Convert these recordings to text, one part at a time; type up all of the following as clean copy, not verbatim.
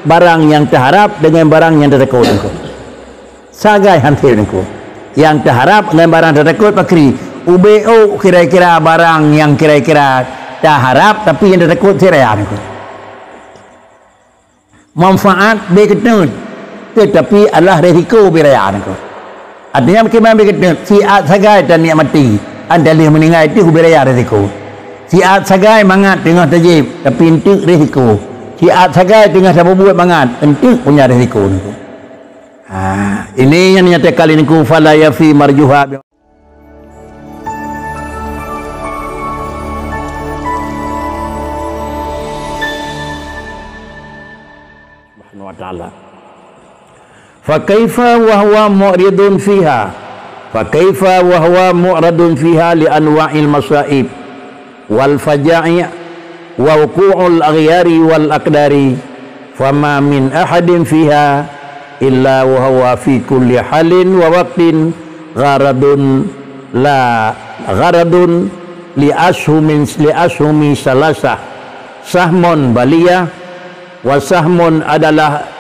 barang yang terharap dengan barang yang tertakut niku. Sagai hantir niku. Yang terharap dengan barang tertakut pakri. UBO kira-kira barang yang kira-kira terharap tapi yang tertakut siraya niku. Manfaat berketut tetapi adalah risiko beraya niku. Artinya bagaimana berketut siat sagai dan niat mati. Andalih meninggal itu beraya risiko. Siat sagai mangat tengah tajib tapi entuk risiko. Siat sagai tengah siapa buat mangat entuk punya risiko niku. Ini yang nyatakan niku fala yafi marjuha. Subhanahu wa ta'ala. Fa kaifa wa huwa mu'ridun fiha. Fa kaifa wa huwa mu'radun fiha li anwa'il masaib wal faja'i wa wuqu'ul aghyari wal aqdari fama min ahadin fiha illa wa huwa fi kulli halin wa waqtin gharadun li ashumi salasah sahmun baliyah wa sahmun adalah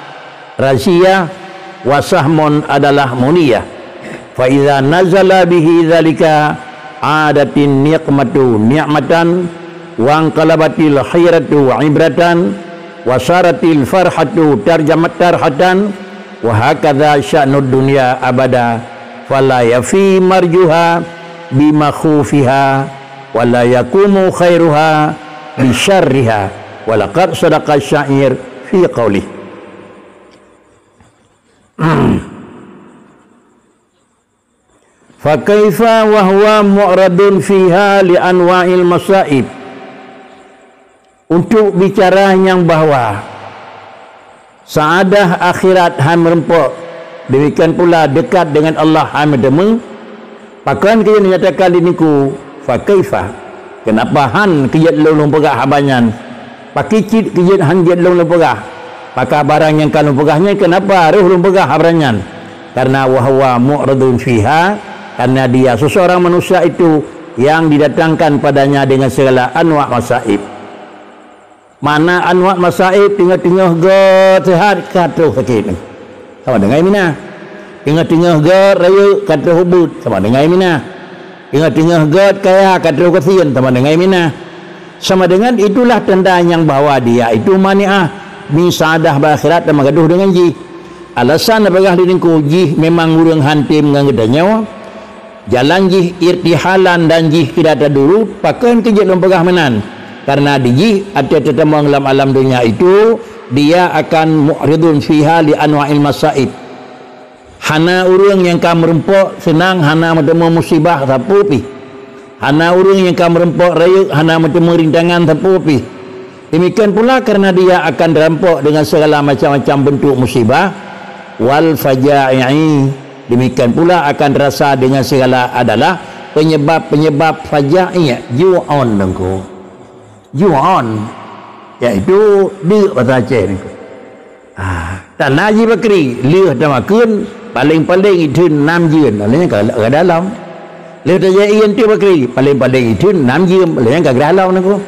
raziyah wa sahmun adalah muniyah. Fa idza nazala bihi dzalika adatin niqmatu ni'matan wa anqalabatil khairatu ibratan wa saratil farhatu tarhatan wa hakadha sya'nud dunya abada fala yafi marjuha bima khufiha wa la yakumu khairuha bi syarriha wa laqad sadaqa syair fi qawlihi. Fa kaifa wa huwa mu'radun fiha li anwa'il masaib. Untuk bicara yang bahwa saadah akhirat han merempok, demikian pula dekat dengan Allah han medemeng, pakan kita nyatakan niku fa kaifa, kenapa han kejat lolong pegah habanyan pakicit kejat han jet lolong pegah maka barang yang kalau pegahnya kenapa roh pegah habranyan karena wahwa mu'radun fiha, karena dia seseorang manusia itu yang didatangkan padanya dengan segala anwa' masaib. Mana anwa' masaib tengah-tengah god sehat kata sakit sama dengan mina, tengah-tengah god raya kata hubud sama dengan mina, tengah-tengah god kaya kata kasihan sama dengan mina. Sama dengan itulah tanda yang bahwa dia itu mani'ah min sa'adah berakhirat dan magaduh dengan jih. Alasan apakah diriku jih memang urang hantim ngangedannya jalan jih irtihalan dan jih tidak ada dulu pakan kejut lempegah menan karena di jih ada tetamu alam dunia itu dia akan mu'ridun fiha li anwa'il masaib. Hana urang yang kam merempok senang hana bertemu musibah sapupi, hana urang yang kam merempok raya hana bertemu rintangan sapupi. Demikian pula karena dia akan dirampok dengan segala macam-macam bentuk musibah wal faja'i. Demikian pula akan terasa dengan segala adalah penyebab-penyebab faja'i ju'on dengku. Ju'on iaitu dia bahasa Aceh ni. Tak naji bakri liah damakeun paling-paling itu 6 jeun lainnya ke dalam. Liah tajain tu bakri paling-paling itu 6 jeun lainnya ke dalam niku.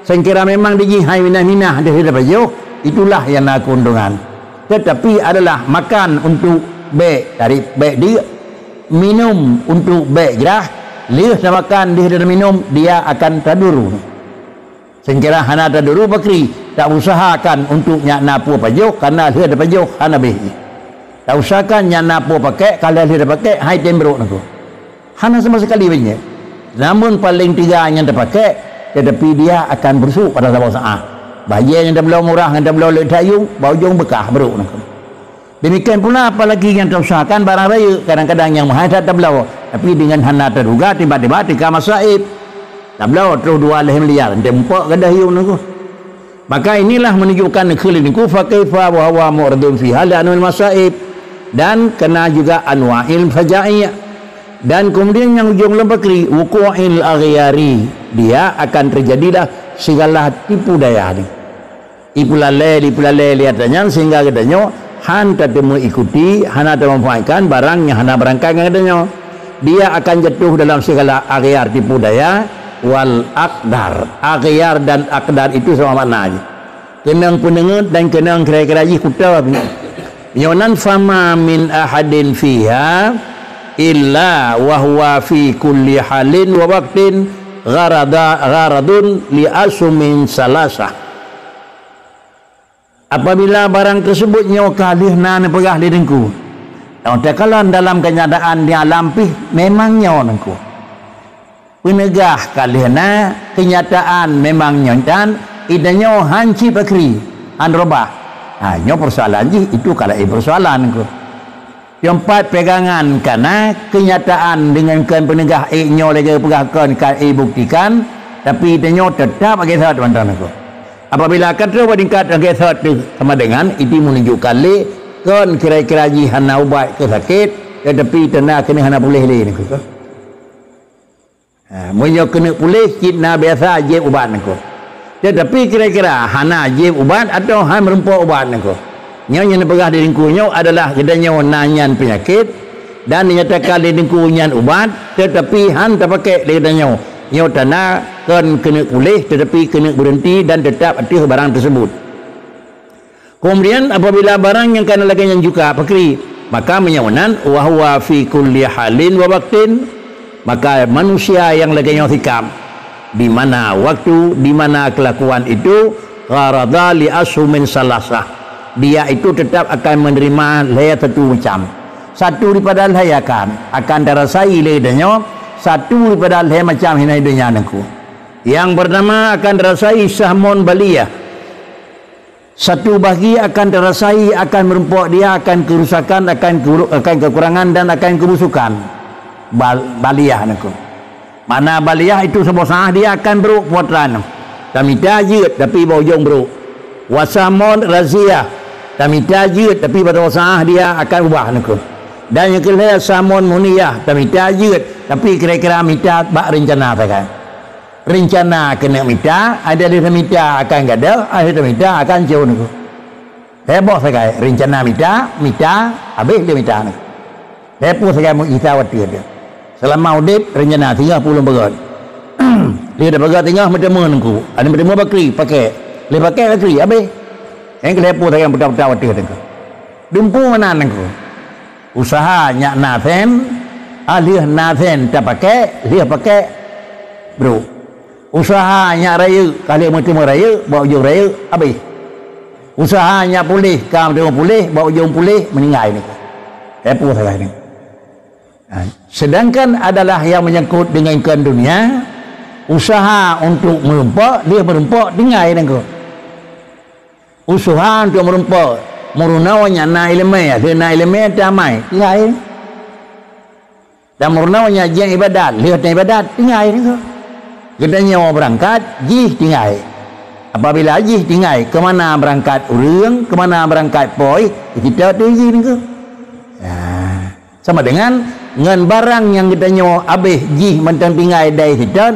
Saya kira memang dijihai minah-minah dia dapat jauh, itulah yang nak keuntungan. Tetapi adalah makan untuk baik dari baik dia, minum untuk baik jerah, lihat dan makan dia dan minum dia akan taduru. Saya kira hana taduru bakri tak usahakan untuk nyak napu pajuk karena dia dapat jauh hana beh. Tak usahakan nyak napu pakai kalau dia dapat pakai hai tembrok nak. Hana sama sekali banyak. Namun paling tiga yang terpakai tetapi dia akan bersuk pada sabah sa'ah. Bahagia yang dah belau murah, yang dah belau lek dayung, bau jong bekah beruk. Demikian pula apalagi yang terusahakan barang raya, kadang-kadang yang mahal tak belau. Tapi dengan hana terduga, tiba-tiba tika masaib. Tak belau terus 2 miliar, dia empok ke dayung. Maka inilah menunjukkan keliniku, fakaifa wa huwa mu'radun fiha li anwa'il masaib. Dan kena juga anwa'il faja'i'. Dan kemudian yang ujung lembakri wuqu'il aghyari, dia akan terjadilah segala tipu daya ni. Ipu lalai lihatnya sehingga katanya han tak temu ikuti, hana tak memanfaatkan barang yang hana berangkat katanya. Dia akan jatuh dalam segala aghyar tipu daya wal aqdar. Aghyar dan aqdar itu sama maknanya. kenang penengut dan kenang kira-kira kuta yonan fama min ahadin fiha illa wa huwa fi kulli halin wa waqtin gharadun li asumin salasah. Apabila barang tersebut nyawa kalih na pegah lidengku, kalau dalam kenyataan dia lampih memang nyawa nengku penegah kalihna kenyataan memang nyontan idanya hanci bakri an robah nyo persoalan ji itu kalau persoalan ku yang empat pegangan karena kenyataan dengan kan penegah nyo lagi pegahkan kan buktikan tapi idanya tetap bagi saat tuan-tuan aku apabila kata wadingkat bagi saat sama dengan itu menunjukkan le kan kira-kira ji hana ubat ke sakit tetapi tenang kena hana boleh le ni ku munyo kena pulih kita biasa je ubat nako. Tetapi kira-kira hana je ubat atau han merempok ubat nako. Nyo pegah di dengkunyo adalah kedanya nanyan penyakit dan dinyatakan di dengkunyo ubat tetapi han tak pakai kedanya. Nyo tanah kan kena pulih tetapi kena berhenti dan tetap atih barang tersebut. Kemudian apabila barang yang kena lagi yang juga pakri maka menyawanan wa huwa fi kulli halin wa waqtin maka manusia yang lagi sikap di mana waktu di mana kelakuan itu gharadha li asumin salasah dia itu tetap akan menerima laya satu macam satu daripada laya akan dirasai ledanya satu daripada laya macam hina dunia nangku yang pertama akan dirasai sahmun baliyah satu bagi akan dirasai akan merempok dia akan kerusakan akan kekurangan dan akan kebusukan baliyah nako. Mana baliyah itu sebuah sah dia akan beruk puatran. Tamita jeut tapi bojong beruk. Wasamon razia. Tamita jeut tapi pada sah dia akan ubah nako. Dan yang kedua samon muniyah. Tamita jeut tapi kira-kira mita bak rencana kan. Rencana kena mita, ada di mita akan gada, ada di mita akan jauh nako. Heboh sekali rencana mita habis dia mita nako. Heboh sekali mu itawati dia. Selama udip rencana 30 berat. Dia dah berat tengah macam menengku. Ada macam bakri pakai. Dia pakai bakri habis. Yang kelepo sayang betul-betul waktu tengku. Dumpu mana nengku. Usaha nyak nasen, alih nasen tak pakai, dia pakai bro. Usaha nyak raya, kali macam raya, bawa ujung raya habis. Usaha nyak pulih, kam tengok pulih, bawa ujung pulih meninggal ni. Lepo saya ni. Sedangkan adalah yang menyangkut dengan ikan dunia usaha untuk merempak dia merempak dengai nengko usaha untuk merempak murunawanya na ilmu dia na ilmu damai dengai dan murunawanya jeng ibadat lihat ibadat dengai nengko gedanya berangkat jih dengai apabila jih dengai ke mana berangkat urang ke mana berangkat poi kita tu jih nengko sama dengan barang yang kita nyawa abih jih mentang tinggal dari situ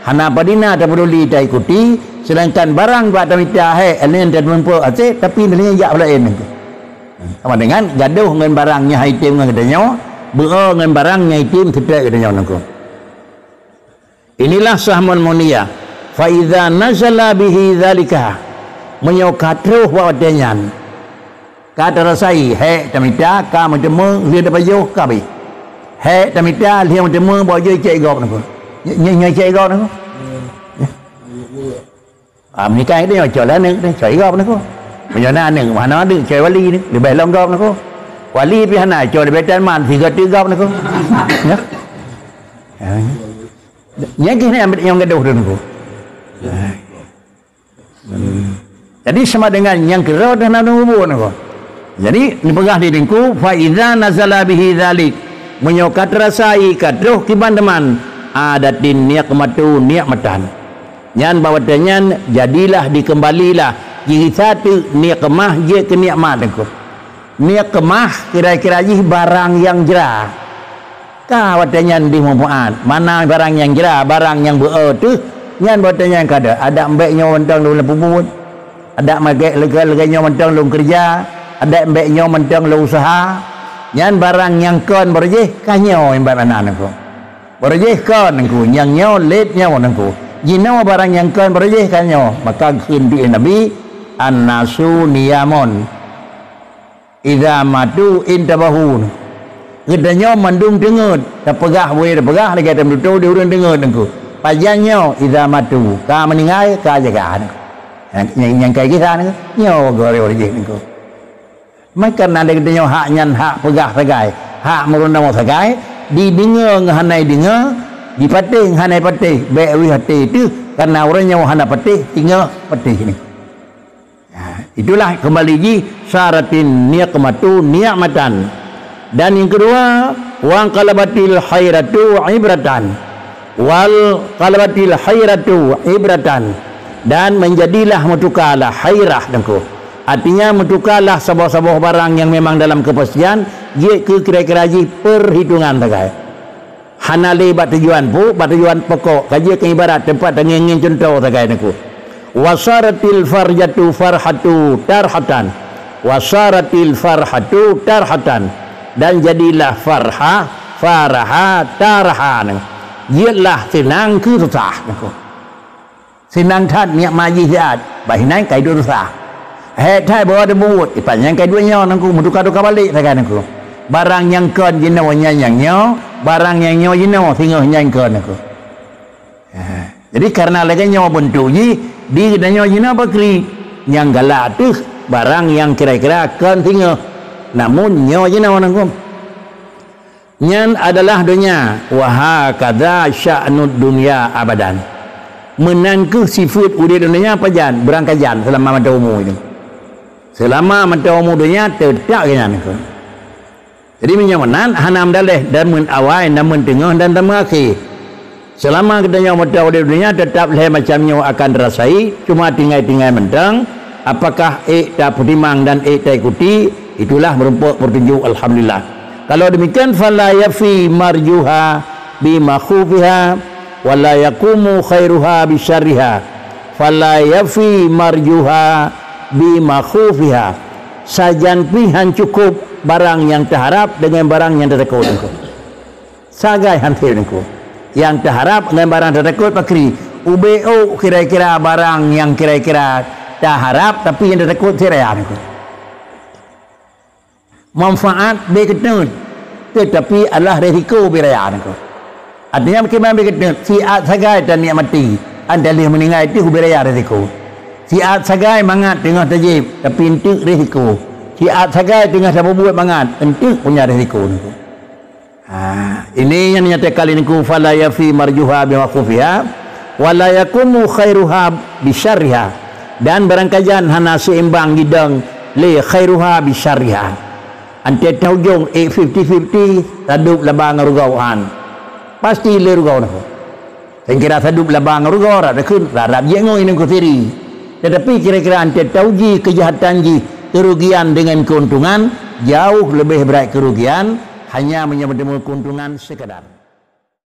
hana padina tak peduli tak ikuti sedangkan barang buat tamita hai alien dan mampu asyik tapi nilainya jak lain sama dengan gaduh dengan barangnya item dengan kita nyawa bero dengan barangnya item kita kita nyawa nangku inilah sahmun munia fa idza nazala bihi zalika menyokatruh wa wadanyan kata rasai hai tamita ka macam dia dapat jauh kabi hai tamita dia macam bawa je cek gop nako nyai cek gop nako menikah itu yang jalan ni cek gop nako menyana ni mana ada cek wali ni di belong gop nako wali pi hana cek di betan man 3 gop nako ya nyai kini ambil yang gaduh tu nako jadi sama dengan yang kerau dan hubung nako jadi ni pegah di dengku fa idza nazala bihi dzalik menyokat rasai kadruh kiban teman adatin nikmatu nikmatan nyan bawatannya jadilah dikembalilah jadi satu nikmah je ke nikmat aku nikmah kira-kira je barang yang jerah kah watannya di manfaat mana barang yang jerah barang yang tu nyan bawatannya kada ada embeknya mentang lu lepubut ada magek lega-leganya mentang lu kerja ada embeknya mentang lu usaha nyan barang yang kon berjeh kanyo imbat mana nangku berjeh kon nangku yang nyo let nyo nangku jino barang yang kon berjeh kanyo maka kendi nabi an-nasu niyamun idza matu intabahu gedanya mandung dengut dah pegah boleh dah pegah lagi ada betul dia urang dengut nengku pajannya idza matu ka meninggal ka jaga yang kayak kita ni nyo gore ore je nengku makan ada gedanya hak nyan hak pegah sagai hak merunda mau sagai di dengar hanai dengar di patih hanai patih baik wi hati itu karena orangnya hana patih tinggal patih ni. Itulah kembali lagi syaratin niqmatu ni'matan. Dan yang kedua wa qalabatil khairatu ibratan wal qalabatil khairatu ibratan dan menjadilah mutukalah khairah dengku. Artinya mutukalah sebuah-sebuah barang yang memang dalam kepastian dia ke kira-kira perhitungan tagai. Hanali bat tujuan pokok kaji ke ibarat tempat dengan contoh tagai dengku. Wasaratil farjatu farhatu tarhatan wasaratil farhatu tarhatan dan jadilah faraha tarhan ialah senang ke susah senang that niat maji siat bahinai kai dua susah thai bawa ada buat ipanjang kai duanya nangku muduka-duka balik takan nangku barang yang kon jinawanya yang nyo barang yang nyo jinaw singoh yang kon nangku jadi karena lagi nyo bentuk di danyo jina bakri yang galak tu barang yang kira-kira kan tinggal namun nyo jina wanangkum nyan adalah dunia wa hakadha sya'nud dunya abadan menangku sifat udi dunia pajan berangkajan selama mata umur ini selama mata umur dunia tetap kena nangkum jadi menyaman hanam daleh dan men awal dan men tengah dan akhir selama kita mata di dunia tetap macamnya akan dirasai cuma tinggal mentang apakah tak pertimang dan tak ikuti itulah merupakan petunjuk alhamdulillah kalau demikian fala yafi marjuha bi makhufiha wala yaqumu khairuha bi syarriha fala yafi marjuha bi makhufiha sajan pihan cukup barang yang terharap dengan barang yang tertakut sagai hantir niku yang terharap dengan barang tertakut pakri UBO kira-kira barang yang kira-kira terharap tapi yang tertakut seraya manfaat berketut tetapi adalah risiko beraya artinya bagaimana berketut siat sagai dan niat mati adalah meninggal itu beraya risiko siat sagai mangat tengah tajib tapi itu risiko siat sagai tengah siapa buat mangat itu punya risiko ini yang nyatakan ini ku fala yafi marjuha bi maqfiha wala yakumu khairuha bi syarriha dan barangkajan hana seimbang gidang li khairuha bi syarriha ante taujung 50-50 tadup labang rugauan pasti le rugau nak saya kira tadup labang rugau ada kun radap jengo ini ku tiri tetapi kira-kira ante tauji kejahatan ji kerugian dengan keuntungan jauh lebih berat kerugian hanya menyebut keuntungan sekadar